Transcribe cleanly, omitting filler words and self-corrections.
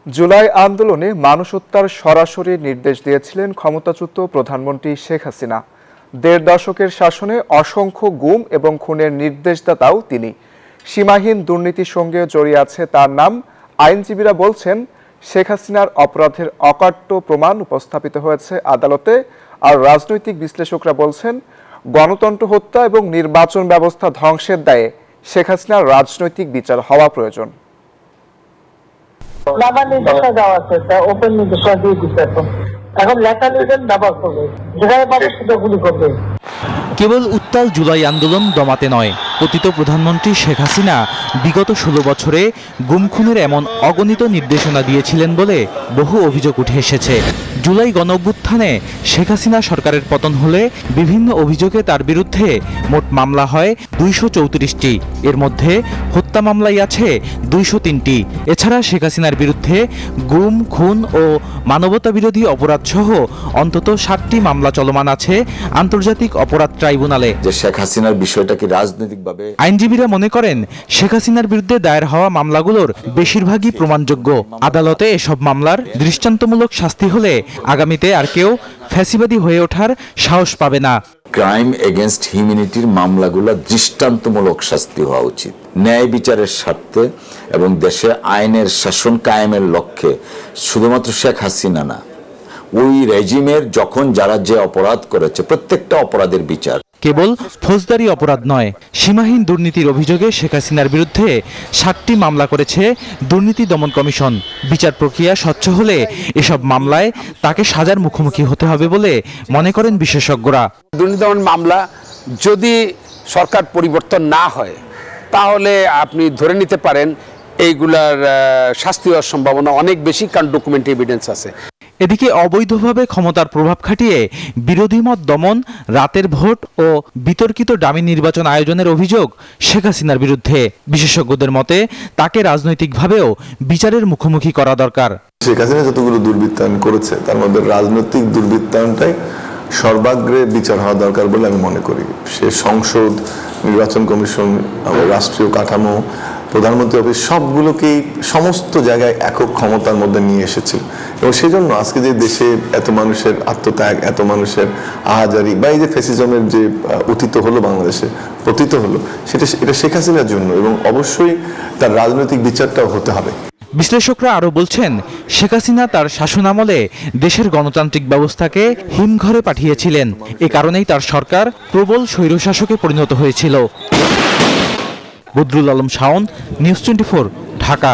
জুলাই আন্দোলনে মানুষ হত্যার সরাসরি নির্দেশ দিয়েছিলেন ক্ষমতাচ্যুত প্রধানমন্ত্রী শেখ হাসিনা। ১.৫ দশকের শাসনে অসংখ্য গুম এবং খুনের নির্দেশদাতাও তিনি। সীমাহীন দুর্নীতির সঙ্গে জড়িয়ে আছে তার নাম। আইনজীবীরা বলছেন, শেখ হাসিনার অপরাধের অকাট্য প্রমাণ উপস্থাপিত হয়েছে আদালতে। আর রাজনৈতিক বিশ্লেষকরা বলছেন, গণতন্ত্র হত্যা এবং নির্বাচন ব্যবস্থা ধ্বংসের দায়ে শেখ হাসিনার রাজনৈতিক বিচার হওয়া প্রয়োজন। ওপেন নির্দেশনা দিয়ে দিচ্ছে এখন লেখা নিবেন ব্যবহার করবে, যেখানে পাবে সেটা গুলি করবে। কেবল উত্তাল জুলাই আন্দোলন দমাতে নয়, পতিত প্রধানমন্ত্রী শেখ হাসিনা বিগত ১৬ বছরে গুম খুনের এমন অগণিত নির্দেশনা দিয়েছিলেন বলে বহু অভিযোগ উঠে এসেছে। জুলাই গণঅভ্যুত্থানে শেখ হাসিনা সরকারের পতন হলে বিভিন্ন অভিযোগে তার বিরুদ্ধে মোট মামলা হয় ২৩৪টি। এর মধ্যে হত্যা মামলাই আছে ২০৩টি। এছাড়া শেখ হাসিনার বিরুদ্ধে গুম, খুন ও মানবতাবিরোধী অপরাধ সহ অন্তত ৭টি মামলা চলমান আছে আন্তর্জাতিক অপরাধ ট্রাইব্যুনালে। যে শেখ হাসিনার বিষয়টা কি রাজনৈতিকভাবে, আইনজীবীরা মনে করেন শেখ হাসিনার বিরুদ্ধে দায়ের হওয়া মামলাগুলোর বেশিরভাগই প্রমাণযোগ্য। আদালতে এসব মামলার দৃষ্টান্তমূলক শাস্তি হলে আগামীতে আর কেউ ফ্যাসিবাদী হয়ে ওঠার সাহস পাবে না। ক্রাইম এগেইনস্ট হিউম্যানিটির মামলাগুলো দৃষ্টান্তমূলক শাস্তি হওয়া উচিত। ন্যায় বিচারের স্বার্থে এবং দেশে আইনের শাসন কায়েমের লক্ষ্যে শুধুমাত্র শেখ হাসিনা না, ওই রেজিমের যখন যারা যে অপরাধ করেছে প্রত্যেকটা অপরাধের বিচার। কেবল ফৌজদারি অপরাধ নয়, সীমাহীন দুর্নীতির অভিযোগে শেখ হাসিনার বিরুদ্ধে ৭টি মামলা করেছে দুর্নীতি দমন কমিশন। বিচার প্রক্রিয়া স্বচ্ছ হলে এসব মামলায় তাকে সাজার মুখোমুখি হতে হবে বলে মনে করেন বিশেষজ্ঞরা। দুর্নীতি দমন মামলা যদি সরকার পরিবর্তন না হয় তাহলে আপনি ধরে নিতে পারেন এইগুলার শাস্তি হওয়ার সম্ভাবনা অনেক বেশি, কারণ ডকুমেন্ট এভিডেন্স আছে। এদিকে অবৈধভাবে ক্ষমতার প্রভাব খাটিয়ে বিরোধী মত দমন, রাতের ভোট ও বিতর্কিত ডামি নির্বাচন আয়োজনের অভিযোগ শেখ হাসিনার বিরুদ্ধে। বিশেষজ্ঞদের মতে তাকে রাজনৈতিকভাবেও বিচারের মুখোমুখি করা দরকার। শেখ হাসিনা যতগুলো দুর্বৃত্তায়ন করেছে তার মধ্যে রাজনৈতিক দুর্বৃত্তায়নটাই সর্বাগ্রে বিচার হওয়া দরকার বলে আমি মনে করি। সে সংসদ, নির্বাচন কমিশন, রাষ্ট্রীয় কাঠামো, প্রধানমন্ত্রী অফিস সবগুলোকেই সমস্ত জায়গায় একক ক্ষমতার মধ্যে নিয়ে এসেছিল এবং সেই জন্য আজকে যে দেশে এত মানুষের আত্মত্যাগ, এত মানুষের আহাজারি বা এই যে ফ্যাসিজমের যে অতীত হলো, বাংলাদেশে পতিত হলো, এটা শেখ হাসিনার জন্য এবং অবশ্যই তার রাজনৈতিক বিচারটাও হতে হবে। বিশ্লেষকরা আরও বলছেন, শেখ হাসিনা তার শাসনামলে দেশের গণতান্ত্রিক ব্যবস্থাকে হিমঘরে পাঠিয়েছিলেন। এ কারণেই তার সরকার প্রবল স্বৈরশাসকে পরিণত হয়েছিল। বদরুল আলম শাওন, নিউজ 24, ঢাকা।